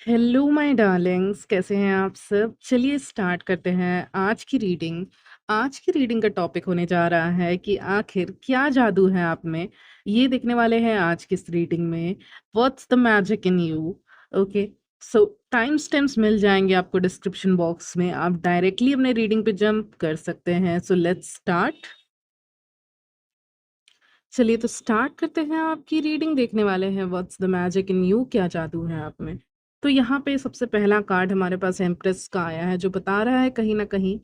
Hello my Darling's, कैसे हैं आप सब? चलिए स्टार्ट करते हैं आज की रीडिंग। आज की रीडिंग का टॉपिक होने जा रहा है कि आखिर क्या जादू है आप में। ये देखने वाले हैं आज की इस रीडिंग में। What's the magic in you. Okay, so timestamps मिल जाएंगे आपको डिस्क्रिप्शन बॉक्स में, आप डायरेक्टली अपने रीडिंग पे जंप कर सकते हैं। So let's start. चलिए तो स्टार्ट करते हैं। आपकी रीडिंग देखने वाले हैं what's the magic in you, क्या जादू है आप में। तो यहाँ पे सबसे पहला कार्ड हमारे पास एम्प्रेस का आया है, जो बता रहा है कहीं ना कहीं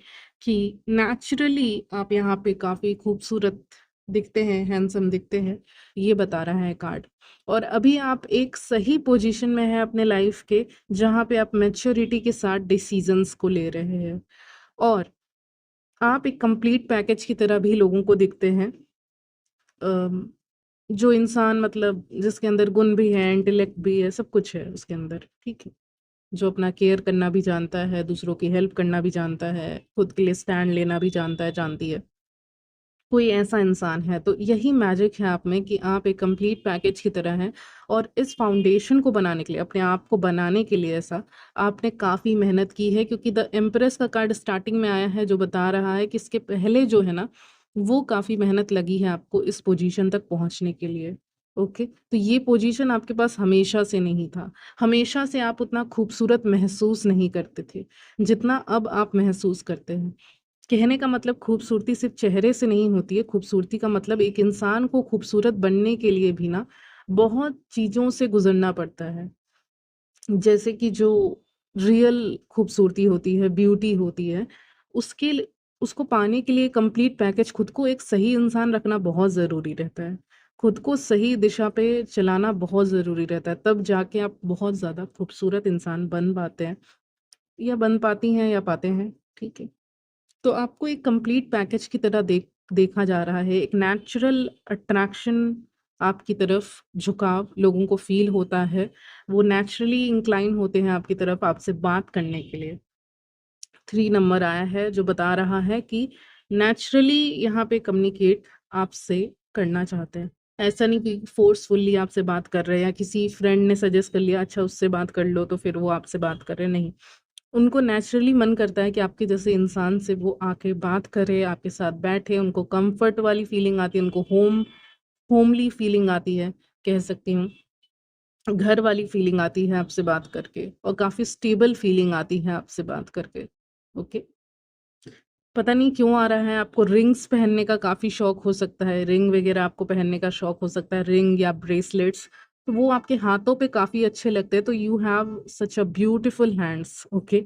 कि नेचुरली आप यहाँ पे काफी खूबसूरत दिखते हैं, हैंडसम दिखते हैं। ये बता रहा है कार्ड। और अभी आप एक सही पोजीशन में हैं अपने लाइफ के, जहाँ पे आप मैच्योरिटी के साथ डिसीजंस को ले रहे हैं। और आप एक कंप्लीट पैकेज की तरह भी लोगों को दिखते हैं। अम, जो इंसान मतलब जिसके अंदर गुण भी है, इंटेलेक्ट भी है, सब कुछ है उसके अंदर, ठीक है। जो अपना केयर करना भी जानता है, दूसरों की हेल्प करना भी जानता है, खुद के लिए स्टैंड लेना भी जानता है, जानती है। कोई ऐसा इंसान है तो यही मैजिक है आप में कि आप एक कंप्लीट पैकेज की तरह हैं। और इस फाउंडेशन को बनाने के लिए, अपने आप को बनाने के लिए, ऐसा आपने काफ़ी मेहनत की है, क्योंकि द एम्प्रेस का कार्ड स्टार्टिंग में आया है, जो बता रहा है कि इसके पहले जो है ना, वो काफ़ी मेहनत लगी है आपको इस पोजीशन तक पहुंचने के लिए। ओके, तो ये पोजीशन आपके पास हमेशा से नहीं था। हमेशा से आप उतना खूबसूरत महसूस नहीं करते थे जितना अब आप महसूस करते हैं। कहने का मतलब खूबसूरती सिर्फ चेहरे से नहीं होती है, खूबसूरती का मतलब एक इंसान को खूबसूरत बनने के लिए भी ना बहुत चीज़ों से गुज़रना पड़ता है। जैसे कि जो रियल खूबसूरती होती है, ब्यूटी होती है, उसके ल उसको पाने के लिए कंप्लीट पैकेज, खुद को एक सही इंसान रखना बहुत ज़रूरी रहता है। खुद को सही दिशा पे चलाना बहुत ज़रूरी रहता है, तब जाके आप बहुत ज़्यादा खूबसूरत इंसान बन पाते हैं, या बन पाती हैं या पाते हैं, ठीक है। तो आपको एक कंप्लीट पैकेज की तरह देखा जा रहा है। एक नेचुरल अट्रैक्शन, आपकी तरफ झुकाव लोगों को फ़ील होता है। वो नेचुरली इंक्लाइन होते हैं आपकी तरफ, आपसे बात करने के लिए। 3 नंबर आया है, जो बता रहा है कि नेचुरली यहाँ पे कम्युनिकेट आपसे करना चाहते हैं। ऐसा नहीं कि फ़ोर्सफुली आपसे बात कर रहे हैं, या किसी फ्रेंड ने सजेस्ट कर लिया अच्छा उससे बात कर लो तो फिर वो आपसे बात कर रहे हैं, नहीं। उनको नेचुरली मन करता है कि आपके जैसे इंसान से वो आके बात करे, आपके साथ बैठे, उनको कंफर्ट वाली फीलिंग आती है, उनको होमली फीलिंग आती है, कह सकती हूँ। घर वाली फीलिंग आती है आपसे बात करके, और काफ़ी स्टेबल फीलिंग आती है आपसे बात करके। ओके, पता नहीं क्यों आ रहा है, आपको रिंग्स पहनने का काफ़ी शौक हो सकता है, रिंग वगैरह आपको पहनने का शौक हो सकता है, रिंग या ब्रेसलेट्स। तो वो आपके हाथों पे काफ़ी अच्छे लगते हैं, तो you have such a beautiful hands. Okay,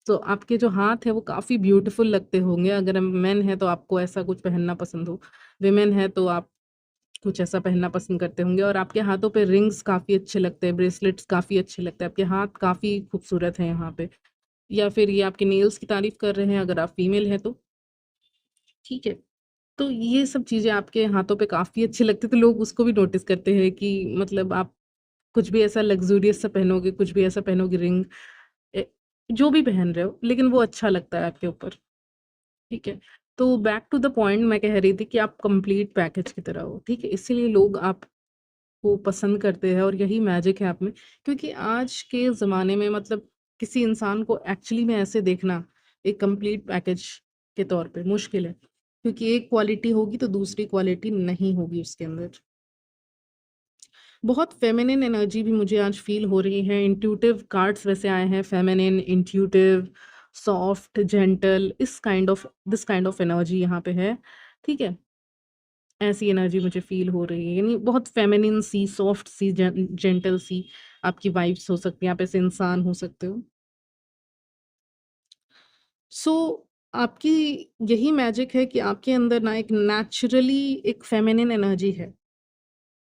तो आपके जो हाथ है वो काफ़ी ब्यूटीफुल लगते होंगे। अगर मेन है तो आपको ऐसा कुछ पहनना पसंद हो, विमेन है तो आप कुछ ऐसा पहनना पसंद करते होंगे। और आपके हाथों पे रिंग्स काफ़ी अच्छे लगते हैं, ब्रेसलेट्स काफ़ी अच्छे लगते हैं, आपके हाथ काफ़ी खूबसूरत हैं यहाँ पे। या फिर ये आपके नेल्स की तारीफ कर रहे हैं अगर आप फीमेल हैं तो, ठीक है। तो ये सब चीज़ें आपके हाथों पे काफ़ी अच्छी लगती है, तो लोग उसको भी नोटिस करते हैं कि मतलब आप कुछ भी ऐसा लग्ज़ूरियस सा पहनोगे, कुछ भी ऐसा पहनोगे, रिंग ए, जो भी पहन रहे हो, लेकिन वो अच्छा लगता है आपके ऊपर, ठीक है। तो बैक टू द पॉइंट, मैं कह रही थी कि आप कंप्लीट पैकेज की तरह हो, ठीक है। इसीलिए लोग आपको पसंद करते हैं, और यही मैजिक है आप में। क्योंकि आज के ज़माने में मतलब किसी इंसान को एक्चुअली में ऐसे देखना एक कंप्लीट पैकेज के तौर पे मुश्किल है, क्योंकि एक क्वालिटी होगी तो दूसरी क्वालिटी नहीं होगी उसके अंदर। बहुत फेमिनिन एनर्जी भी मुझे आज फ़ील हो रही है। इंट्यूटिव कार्ड्स वैसे आए हैं, feminine, intuitive, soft, gentle, this kind of energy यहाँ पे है, ठीक है? ऐसी एनर्जी मुझे फ़ील हो रही है, यानी बहुत फेमिनिन सी, सॉफ्ट सी, जेंटल सी आपकी वाइब्स हो सकती हैं, आप ऐसे इंसान हो सकते हो। सो आपकी यही मैजिक है कि आपके अंदर ना एक नेचुरली एक फेमिनिन एनर्जी है,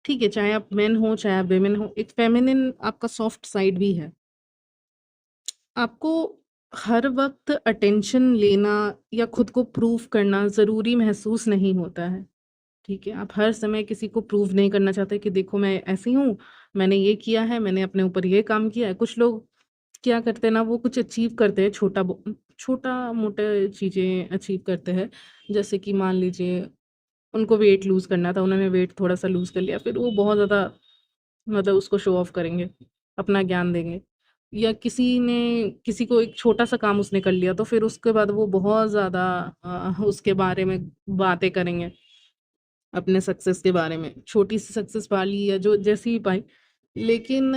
ठीक है? चाहे आप मेन हो, चाहे आप वुमेन हो, एक फेमिनिन आपका सॉफ्ट साइड भी है। आपको हर वक़्त अटेंशन लेना या खुद को प्रूव करना ज़रूरी महसूस नहीं होता है, ठीक है? आप हर समय किसी को प्रूव नहीं करना चाहते कि देखो मैं ऐसी हूँ, मैंने ये किया है, मैंने अपने ऊपर ये काम किया है। कुछ लोग क्या करते हैं ना, वो कुछ अचीव करते हैं, छोटा-मोटा चीज़ें अचीव करते हैं। जैसे कि मान लीजिए उनको वेट लूज़ करना था, उन्होंने वेट थोड़ा-सा लूज़ कर लिया, फिर वो बहुत ज़्यादा मतलब उसको शो ऑफ करेंगे, अपना ज्ञान देंगे। या किसी को एक छोटा-सा काम उसने कर लिया, तो फिर उसके बाद वो बहुत ज़्यादा उसके बारे में बातें करेंगे, अपने सक्सेस के बारे में। छोटी-सी सक्सेस पा ली या जो जैसी भी पाई, लेकिन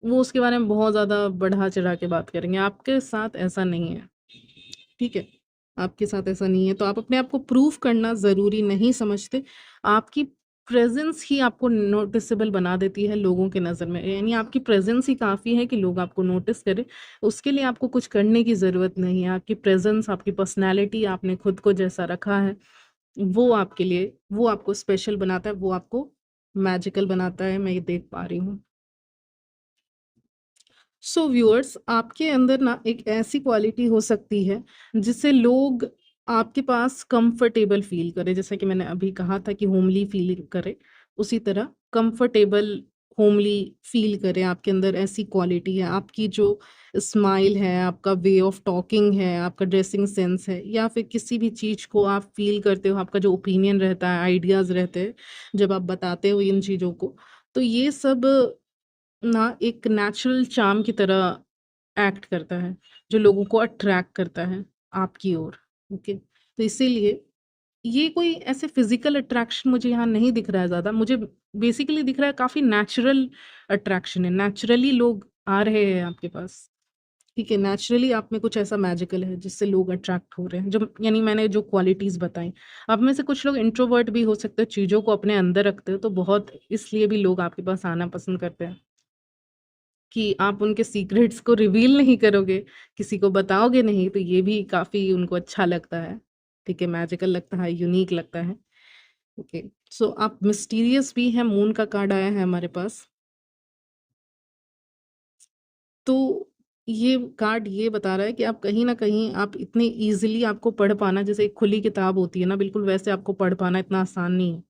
वो उसके बारे में बहुत ज़्यादा बढ़ा-चढ़ा के बात करेंगे। आपके साथ ऐसा नहीं है, ठीक है? आपके साथ ऐसा नहीं है, तो आप अपने आप को प्रूव करना ज़रूरी नहीं समझते। आपकी प्रेज़ेंस ही आपको नोटिसेबल बना देती है लोगों की नज़र में। यानी आपकी प्रेज़ेंस ही काफ़ी है कि लोग आपको नोटिस करें। उसके लिए आपको कुछ करने की ज़रूरत नहीं है। आपकी प्रेज़ेंस, आपकी पर्सनैलिटी, आपने खुद को जैसा रखा है, वो आपके लिए वो आपको स्पेशल बनाता है, वो आपको मैजिकल बनाता है, मैं ये देख पा रही हूँ। सो व्यूअर्स, आपके अंदर ना एक ऐसी क्वालिटी हो सकती है जिससे लोग आपके पास कंफर्टेबल फील करें। जैसा कि मैंने अभी कहा था कि होमली फील करें, उसी तरह कंफर्टेबल होमली फील करें। आपके अंदर ऐसी क्वालिटी है, आपकी जो स्माइल है, आपका वे ऑफ टॉकिंग है, आपका ड्रेसिंग सेंस है, या फिर किसी भी चीज़ को आप फील करते हो, आपका जो ओपिनियन रहता है, आइडियाज़ रहते हैं, जब आप बताते हो इन चीज़ों को, तो ये सब ना एक नेचुरल चार्म की तरह एक्ट करता है, जो लोगों को अट्रैक्ट करता है आपकी ओर, ओके? तो इसीलिए ये कोई ऐसे फिज़िकल अट्रैक्शन मुझे यहाँ नहीं दिख रहा है ज़्यादा, मुझे बेसिकली दिख रहा है काफ़ी नेचुरल अट्रैक्शन है, नेचुरली लोग आ रहे हैं आपके पास, ठीक है? नेचुरली आप में कुछ ऐसा मैजिकल है जिससे लोग अट्रैक्ट हो रहे हैं, जो यानी मैंने जो क्वालिटीज़ बताई। आप में से कुछ लोग इंट्रोवर्ट भी हो सकते हो, चीज़ों को अपने अंदर रखते हो, तो बहुत इसलिए भी लोग आपके पास आना पसंद करते हैं। कि आप उनके सीक्रेट्स को रिवील नहीं करोगे, किसी को बताओगे नहीं, तो ये भी काफ़ी उनको अच्छा लगता है, ठीक है? मैजिकल लगता है, यूनिक लगता है, ओके। सो आप मिस्टीरियस भी हैं, मून का कार्ड आया है हमारे पास। तो ये कार्ड ये बता रहा है कि आप कहीं न कहीं आप इतने ईज़िली आपको पढ़ पाना, जैसे एक खुली किताब होती है ना, बिल्कुल वैसे आपको पढ़ पाना इतना आसान नहीं है,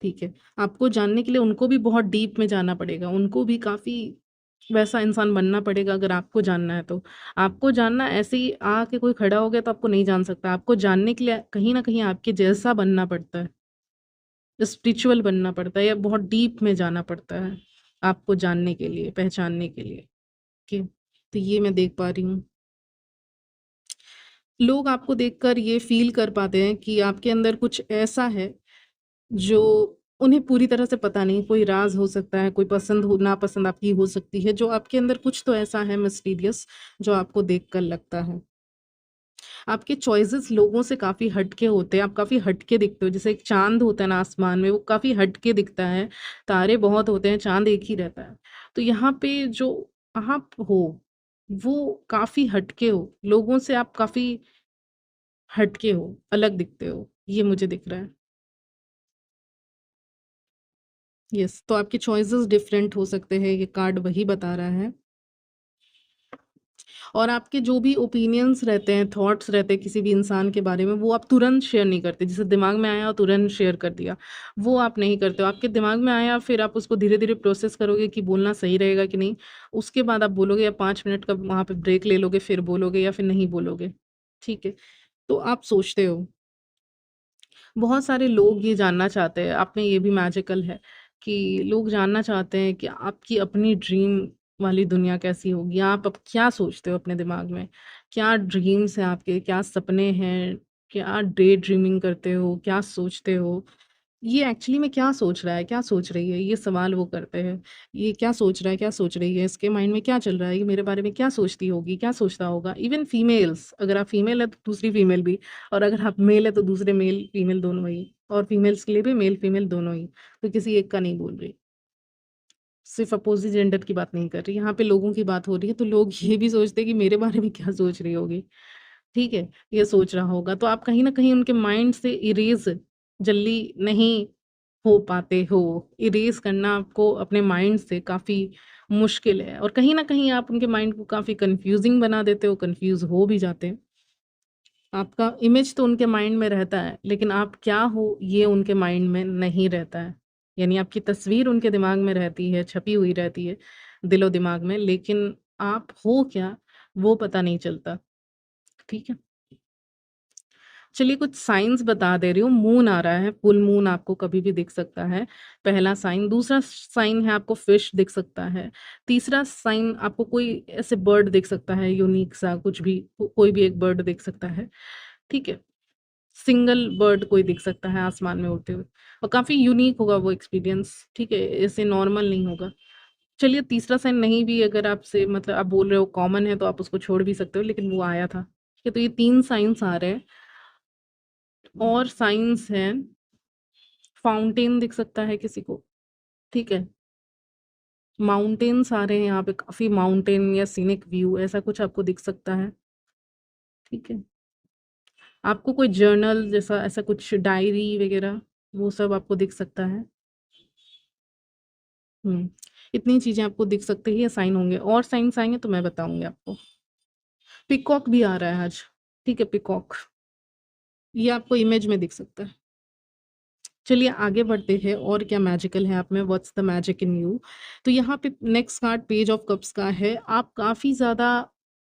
ठीक है? आपको जानने के लिए उनको भी बहुत डीप में जाना पड़ेगा, उनको भी काफ़ी वैसा इंसान बनना पड़ेगा अगर आपको जानना है तो। आपको जानना ऐसे ही आके कोई खड़ा हो गया तो आपको नहीं जान सकता। आपको जानने के लिए कहीं न कहीं आपके जैसा बनना पड़ता है, स्पिरिचुअल बनना पड़ता है या बहुत डीप में जाना पड़ता है, आपको जानने के लिए, पहचानने के लिए, ओके। तो ये मैं देख पा रही हूँ। लोग आपको देखकर ये फ़ील कर पाते हैं कि आपके अंदर कुछ ऐसा है जो उन्हें पूरी तरह से पता नहीं, कोई राज़ हो सकता है, कोई पसंद हो नापसंद आपकी हो सकती है, जो आपके अंदर कुछ तो ऐसा है मिस्टीरियस जो आपको देखकर लगता है। आपके चॉइसेस लोगों से काफ़ी हटके होते हैं, आप काफ़ी हटके दिखते हो, जैसे एक चाँद होता है ना आसमान में, वो काफ़ी हटके दिखता है, तारे बहुत होते हैं, चाँद एक ही रहता है। तो यहाँ पे जो आप हो, वो काफ़ी हटके हो, लोगों से आप काफ़ी हटके हो, अलग दिखते हो, ये मुझे दिख रहा है। यस, तो आपके चॉइसेस डिफरेंट हो सकते हैं, ये कार्ड वही बता रहा है। और आपके जो भी ओपिनियंस रहते हैं, थॉट्स रहते हैं किसी भी इंसान के बारे में, वो आप तुरंत शेयर नहीं करते। जैसे दिमाग में आया और तुरंत शेयर कर दिया, वो आप नहीं करते हो। आपके दिमाग में आया, फिर आप उसको धीरे-धीरे प्रोसेस करोगे कि बोलना सही रहेगा कि नहीं। उसके बाद आप बोलोगे या 5 मिनट का वहाँ पे ब्रेक ले लोगे, फिर बोलोगे या फिर नहीं बोलोगे, ठीक है? तो आप सोचते हो। बहुत सारे लोग ये जानना चाहते हैं, आप में ये भी मैजिकल है कि लोग जानना चाहते हैं कि आपकी अपनी ड्रीम वाली दुनिया कैसी होगी? आप अब क्या सोचते हो अपने दिमाग में? क्या ड्रीम्स हैं आपके? क्या सपने हैं? क्या डे ड्रीमिंग करते हो? क्या सोचते हो? ये एक्चुअली में क्या सोच रहा है, क्या सोच रही है? ये सवाल वो करते हैं। ये क्या सोच रहा है, क्या सोच रही है? इसके माइंड में क्या चल रहा है? ये मेरे बारे में क्या सोचती होगी, क्या सोचता होगा? इवन फीमेल्स, अगर आप फीमेल हैं तो दूसरी फीमेल भी, और अगर आप मेल हैं तो दूसरे मेल, फीमेल दोनों ही, और फीमेल्स के लिए भी मेल, फीमेल दोनों ही। तो किसी एक का नहीं बोल रही। सिर्फ़ अपोज़िट जेंडर की बात नहीं कर रही, यहाँ पे लोगों की बात हो रही है, तो लोग ये भी सोचते हैं कि मेरे बारे में क्या सोच रही होगी, ठीक है? ये सोच रहा होगा, तो आप कहीं न कहीं उनके माइंड से इरेज़ जल्दी नहीं हो पाते हो। इरेज़ करना आपको अपने माइंड से काफ़ी मुश्किल है, और कहीं न कहीं आप उनके माइंड को काफ़ी कन्फ्यूज़िंग बना देते हो, कन्फ्यूज़ हो भी जाते हैं। आपका इमेज तो उनके माइंड में रहता है, लेकिन आप क्या हो, ये उनके माइंड में नहीं रहता है। यानी आपकी तस्वीर उनके दिमाग में रहती है, छपी हुई रहती है दिलो-दिमाग में, लेकिन आप हो क्या, वो पता नहीं चलता, ठीक है? चलिए कुछ साइन्स बता दे रही हूँ, मून आ रहा है, फुल मून आपको कभी भी दिख सकता है, पहला साइन। दूसरा साइन है आपको फिश दिख सकता है। तीसरा साइन आपको कोई ऐसे बर्ड दिख सकता है यूनिक सा कुछ भी, कोई भी एक बर्ड दिख सकता है, ठीक है? सिंगल बर्ड कोई दिख सकता है आसमान में उड़ते हुए और काफ़ी यूनिक होगा वो एक्सपीरियंस, ठीक है? ऐसे नॉर्मल नहीं होगा। चलिए तीसरा साइन नहीं भी अगर आपसे मतलब आप बोल रहे हो कॉमन है तो आप उसको छोड़ भी सकते हो, लेकिन वो आया था। ठीक है, तो ये 3 साइन्स आ रहे हैं और साइन्स हैं फाउंटेन दिख सकता है किसी को, ठीक है? माउंटेन्स आ रहे हैं यहाँ पे, काफ़ी माउंटेन या सीनिक व्यू ऐसा कुछ आपको दिख सकता है, ठीक है? आपको कोई जर्नल जैसा ऐसा कुछ डायरी वगैरह वो सब आपको दिख सकता है। हुँ, इतनी चीज़ें आपको दिख सकती है, ये साइन होंगे और साइन्स आएँगे तो मैं बताऊँगी आपको। पीकॉक भी आ रहा है आज, ठीक है? पीकॉक, ये आपको इमेज में दिख सकता है। चलिए आगे बढ़ते हैं और क्या मैजिकल है आप में, what's the magic in you. तो यहाँ पे next card page of cups का है। आप काफ़ी ज़्यादा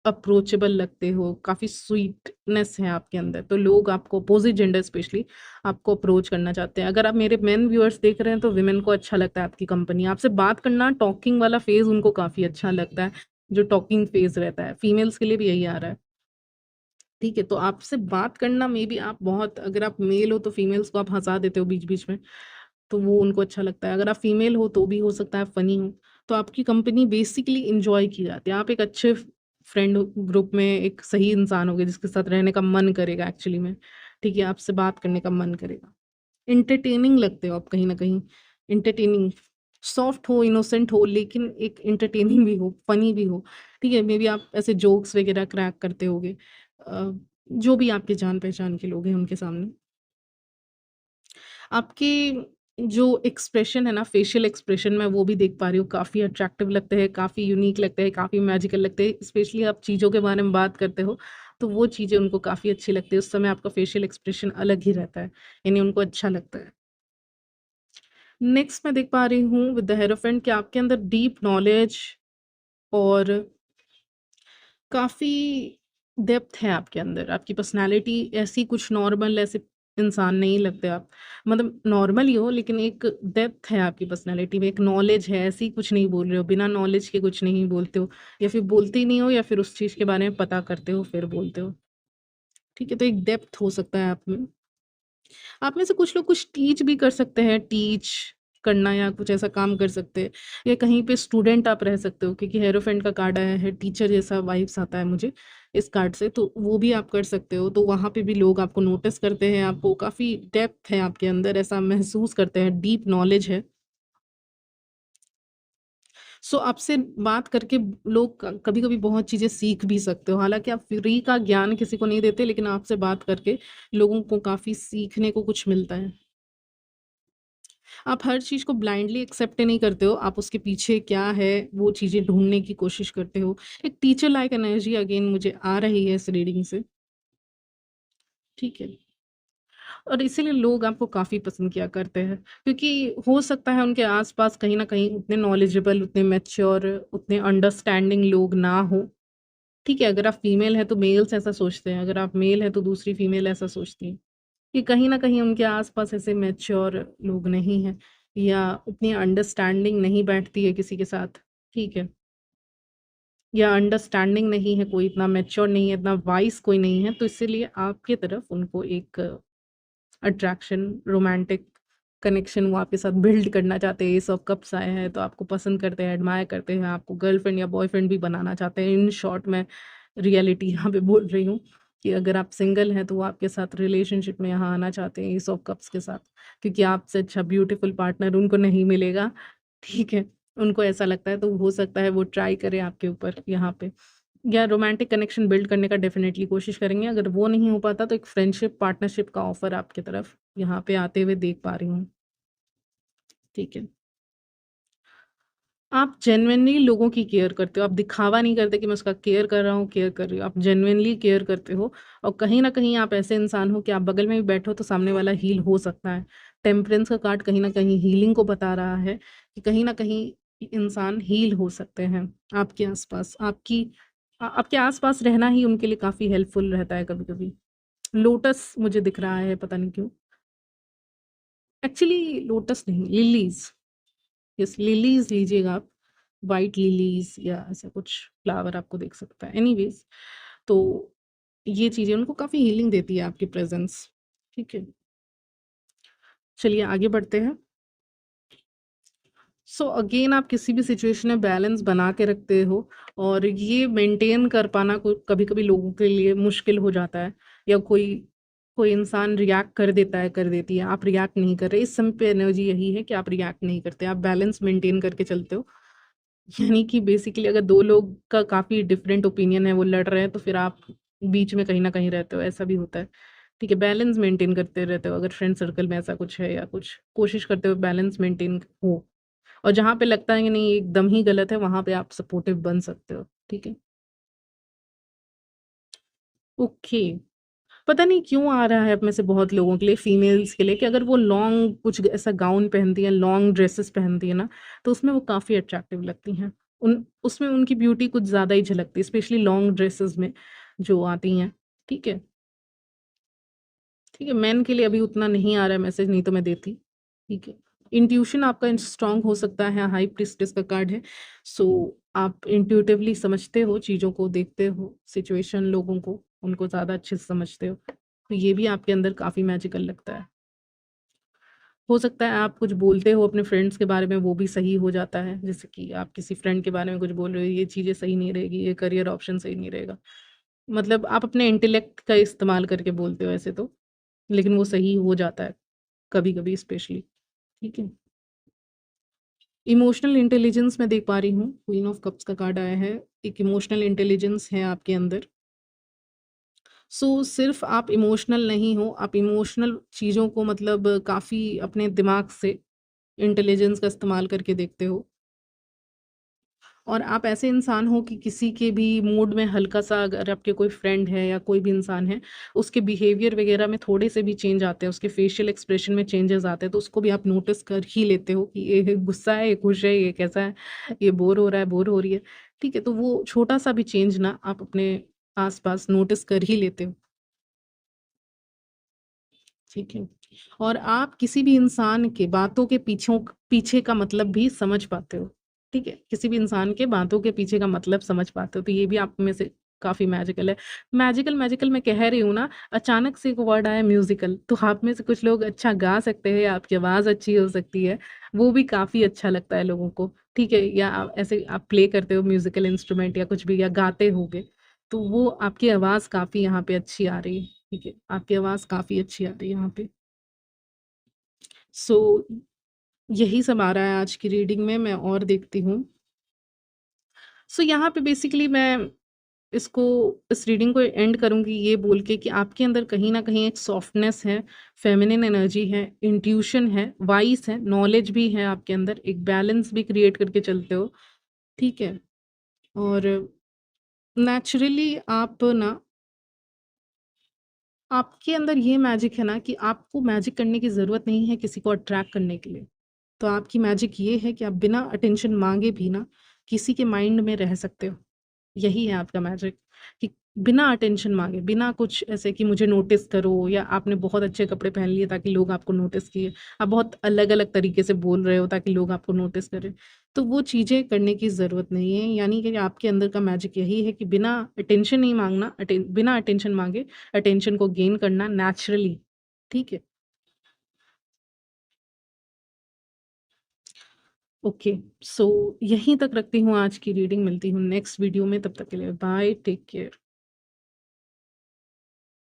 अप्रोचेबल लगते हो, काफ़ी स्वीटनेस है आपके अंदर, तो लोग आपको अपोजिट जेंडर स्पेशली आपको अप्रोच करना चाहते हैं। अगर आप मेरे मेन व्यूअर्स देख रहे हैं तो विमेन को अच्छा लगता है आपकी कंपनी, आपसे बात करना, टॉकिंग वाला फेज़ उनको काफ़ी अच्छा लगता है, जो टॉकिंग फेज़ रहता है। फीमेल्स के लिए भी यही आ रहा है। ठीक है, तो आपसे बात करना मे बी आप बहुत, अगर आप मेल हो तो फीमेल्स को आप हँसा देते हो बीच-बीच में, तो वो उनको अच्छा लगता है। अगर आप फीमेल हो तो भी हो सकता है आप फ़नी हो, तो आपकी कंपनी बेसिकली एन्जॉय की जाती है। आप एक अच्छे फ्रेंड ग्रुप में एक सही इंसान होगे जिसके साथ रहने का मन करेगा एक्चुअली में, ठीक है? आपसे बात करने का मन करेगा। एंटरटेनिंग लगते हो आप कहीं न कहीं, एंटरटेनिंग, सॉफ्ट हो, इनोसेंट हो लेकिन एक एंटरटेनिंग भी हो, फ़नी भी हो, ठीक है? मेबी आप ऐसे जोक्स वगैरह क्रैक करते होगे जो भी आपके जान-पहचान के लोग हैं उनके सामने। आपके जो एक्सप्रेशन है ना, फेशियल एक्सप्रेशन मैं वो भी देख पा रही हूँ, काफ़ी अट्रैक्टिव लगते हैं, काफ़ी यूनिक लगते हैं, काफ़ी मैजिकल लगते हैं। स्पेशली आप चीज़ों के बारे में बात करते हो, तो वो चीज़ें उनको काफ़ी अच्छी लगती है। उस समय आपका फेशियल एक्सप्रेशन अलग ही रहता है, यानी उनको अच्छा लगता है। नेक्स्ट मैं देख पा रही हूँ विद द हिएरोफेंट कि आपके अंदर डीप नॉलेज और काफ़ी डेप्थ है आपके अंदर। आपकी पर्सनैलिटी ऐसी कुछ नॉर्मल ऐसे इंसान नहीं लगते आप। मतलब नॉर्मल ही हो लेकिन एक डेप्थ है आपकी पर्सनैलिटी में, एक नॉलेज है, ऐसे ही कुछ नहीं बोल रहे हो, बिना नॉलेज के कुछ नहीं बोलते हो या फिर बोलते ही नहीं हो या फिर उस चीज़ के बारे में पता करते हो फिर बोलते हो। ठीक है? तो एक डेप्थ हो सकता है आप में। आप में से कुछ लोग कुछ टीच भी कर सकते हैं, टीच करना या कुछ ऐसा काम कर सकते हैं या कहीं पे स्टूडेंट आप रह सकते हो क्योंकि हीरोफेंट का कार्ड आया है, टीचर जैसा वाइब्स आता है मुझे इस कार्ड से, तो वो भी आप कर सकते हो। तो वहाँ पे भी लोग आपको नोटिस करते हैं, आपको काफ़ी डेप्थ है आपके अंदर, ऐसा महसूस करते हैं, डीप नॉलेज है। सो आपसे बात करके लोग कभी-कभी बहुत चीज़ें सीख भी सकते हो। हालाँकि आप फ्री का ज्ञान किसी को नहीं देते लेकिन आपसे बात करके लोगों को काफ़ी सीखने को कुछ मिलता है। आप हर चीज़ को ब्लाइंडली एक्सेप्ट नहीं करते हो, आप उसके पीछे क्या है, वो चीज़ें ढूँढने की कोशिश करते हो। एक टीचर लाइक एनर्जी अगेन मुझे आ रही है इस रीडिंग से, ठीक है? और इसीलिए लोग आपको काफ़ी पसंद किया करते हैं, क्योंकि हो सकता है उनके आस-पास कहीं न कहीं उतने नॉलेजेबल, उतने मैच्योर, उतने अंडरस्टैंडिंग लोग ना हों। ठीक है, अगर आप फीमेल हैं तो मेल्स ऐसा सोचते हैं, अगर आप मेल हैं तो दूसरी फीमेल ऐसा सोचती है। कि कहीं न कहीं उनके आस-पास ऐसे मैच्योर लोग नहीं हैं या उतनी अंडरस्टैंडिंग नहीं बैठती है किसी के साथ, ठीक है? या अंडरस्टैंडिंग नहीं है, कोई इतना मैच्योर नहीं है, इतना वाइज़ कोई नहीं है, तो इसीलिए आपकी तरफ उनको एक अट्रैक्शन, रोमांटिक कनेक्शन वो आपके साथ बिल्ड करना चाहते हैं। ये सब कब से आए हैं, तो आपको पसंद करते हैं, एडमायर करते हैं, आपको गर्लफ्रेंड या बॉयफ्रेंड भी बनाना चाहते हैं। इन शॉर्ट मैं रियलिटी यहाँ पे बोल रही हूँ कि अगर आप सिंगल हैं, तो वो आपके साथ रिलेशनशिप में यहाँ आना चाहते हैं, एस ऑफ कप्स के साथ। क्योंकि आपसे अच्छा ब्यूटीफुल पार्टनर उनको नहीं मिलेगा, ठीक है? उनको ऐसा लगता है, तो हो सकता है वो ट्राई करें आपके ऊपर यहाँ पे। या रोमांटिक कनेक्शन बिल्ड करने का डेफ़िनेटली कोशिश करेंगे, अगर वो नहीं हो पाता तो एक फ्रेंडशिप, पार्टनरशिप का ऑफ़र आपकी तरफ यहाँ पे आते हुए देख पा रही हूँ, ठीक है। आप जेनुइनली लोगों की केयर करते हो, आप दिखावा नहीं करते कि मैं उसका केयर कर रहा हूँ, केयर कर रही हूँ, आप जेनुइनली केयर करते हो और कहीं न कहीं आप ऐसे इंसान हो कि आप बगल में भी बैठो तो सामने वाला हील हो सकता है। टेम्परेंस का कार्ड कहीं न कहीं हीलिंग को बता रहा है कि कहीं न कहीं इंसान हील हो सकते हैं आपके आस-पास, आपके आस-पास रहना ही उनके लिए काफ़ी हेल्पफुल रहता है कभी-कभी। लोटस मुझे दिख रहा है, पता नहीं क्यों। एक्चुअली लोटस नहीं, लिलीज़। यस, लिलीज़ लीजिएगा आप, व्हाइट लिलीज़ या ऐसा कुछ फ्लावर आपको दिख सकता है। एनीवेज़, तो ये चीज़ें उनको काफ़ी हीलिंग देती है आपकी प्रेज़ेंस, ठीक है? चलिए आगे बढ़ते हैं। सो अगेन आप किसी भी सिचुएशन में बैलेंस बना के रखते हो और ये मेंटेन कर पाना कभी-कभी लोगों के लिए मुश्किल हो जाता है, या कोई कोई इंसान रिएक्ट कर देता है, कर देती है, आप रिएक्ट नहीं कर रहे। इस समय पे एनर्जी यही है कि आप रिएक्ट नहीं करते, आप बैलेंस मेंटेन करके चलते हो। यानी कि बेसिकली अगर 2 लोग का काफ़ी डिफरेंट ओपिनियन है, वो लड़ रहे हैं, तो फिर आप बीच में कहीं न कहीं रहते हो, ऐसा भी होता है। ठीक है, बैलेंस मेंटेन करते रहते हो। अगर फ्रेंड सर्कल में ऐसा कुछ है या कुछ, कोशिश करते हो बैलेंस मेंटेन हो। और जहाँ पे लगता है कि नहीं एकदम ही गलत है, वहाँ पे आप सपोर्टिव बन सकते हो, ठीक है? ओके। पता नहीं क्यों आ रहा है आप में से बहुत लोगों के लिए, फीमेल्स के लिए, कि अगर वो लॉन्ग कुछ ऐसा गाउन पहनती हैं, लॉन्ग ड्रेसेस पहनती हैं ना, तो उसमें वो काफ़ी अट्रैक्टिव लगती हैं। उन उसमें उनकी ब्यूटी कुछ ज़्यादा ही झलकती है, स्पेशली लॉन्ग ड्रेसेस में जो आती हैं, ठीक है? ठीक है, मेन के लिए अभी उतना नहीं आ रहा है मैसेज, नहीं तो मैं देती, ठीक है। इंट्यूशन आपका स्ट्रांग हो सकता है, हाई प्रीस्टेस का कार्ड है। सो आप इंट्यूटिवली समझते हो, चीज़ों को देखते हो, सिचुएशन, लोगों को, उनको ज़्यादा अच्छे से समझते हो। तो ये भी आपके अंदर काफ़ी मैजिकल लगता है। हो सकता है आप कुछ बोलते हो अपने फ्रेंड्स के बारे में, वो भी सही हो जाता है। जैसे कि आप किसी फ्रेंड के बारे में कुछ बोल रहे हो, ये चीज़ें सही नहीं रहेगी, ये करियर ऑप्शन सही नहीं रहेगा। मतलब आप अपने इंटेलेक्ट का इस्तेमाल करके बोलते हो ऐसे तो, लेकिन वो सही हो जाता है, कभी-कभी स्पेशली, ठीक है? इमोशनल इंटेलिजेंस मैं देख पा रही हूँ, क्वीन ऑफ कप्स का कार्ड आया है। एक इमोशनल इंटेलिजेंस है आपके अंदर। सो सिर्फ़ आप इमोशनल नहीं हो, आप इमोशनल चीज़ों को मतलब काफ़ी अपने दिमाग से, इंटेलिजेंस का इस्तेमाल करके देखते हो। और आप ऐसे इंसान हो कि किसी के भी मूड में हल्का-सा, अगर आपके कोई फ्रेंड है या कोई भी इंसान है, उसके बिहेवियर वगैरह में थोड़े से भी चेंज आते हैं, उसके फेशियल एक्सप्रेशन में चेंजेस आते हैं, तो उसको भी आप नोटिस कर ही लेते हो कि ये गुस्सा है, ये खुश है, ये कैसा है, ये बोर हो रहा है, बोर हो रही है। ठीक है? तो वो छोटा-सा भी चेंज ना आप अपने आस-पास नोटिस कर ही लेते हो। ठीक है? और आप किसी भी इंसान के बातों के पीछे का मतलब भी समझ पाते हो, ठीक है? किसी भी इंसान के बातों के पीछे का मतलब समझ पाते हो, तो ये भी आप में से काफ़ी मैजिकल है। मैजिकल मैं कह रही हूँ ना, अचानक से एक वर्ड आया म्यूज़िकल, तो आप में से कुछ लोग अच्छा गा सकते हैं, आपकी आवाज़ अच्छी हो सकती है, वो भी काफ़ी अच्छा लगता है लोगों को, ठीक है? या आप ऐसे आप प्ले करते हो म्यूज़िकल इंस्ट्रूमेंट या कुछ भी, या गाते होगे, तो वो आपकी आवाज़ काफ़ी यहाँ पे अच्छी आ रही है, ठीक है? आपकी आवाज़ काफ़ी अच्छी आ रही है यहाँ पे। सो यही सब आ रहा है आज की रीडिंग में, मैं और देखती हूँ। सो यहाँ पे बेसिकली मैं इसको इस रीडिंग को एंड करूँगी ये बोल के कि आपके अंदर कहीं न कहीं एक सॉफ्टनेस है, फेमिनिन एनर्जी है, इंट्यूशन है, वाइस है, नॉलेज भी है आपके अंदर, एक बैलेंस भी क्रिएट करके चलते हो, ठीक है? और नेचुरली आप ना, आपके अंदर ये मैजिक है ना कि आपको मैजिक करने की ज़रूरत नहीं है किसी को अट्रैक्ट करने के लिए। तो आपकी मैजिक ये है कि आप बिना अटेंशन माँगे भी ना किसी के माइंड में रह सकते हो। यही है आपका मैजिक, कि बिना अटेंशन माँगे, बिना कुछ ऐसे कि मुझे नोटिस करो, या आपने बहुत अच्छे कपड़े पहन लिए ताकि लोग आपको नोटिस किए। आप बहुत अलग-अलग तरीके से बोल रहे हो ताकि लोग आपको नोटिस करें। तो वो चीज़ें करने की ज़रूरत नहीं है, यानी कि आपके अंदर का मैजिक यही है कि बिना अटेंशन नहीं माँगना, बिना अटेंशन माँगे अटेंशन को गेन करना नेचुरली, ठीक है? ओके, सो यहीं तक रखती हूँ आज की रीडिंग, मिलती हूँ नेक्स्ट वीडियो में, तब तक के लिए बाय, टेक केयर।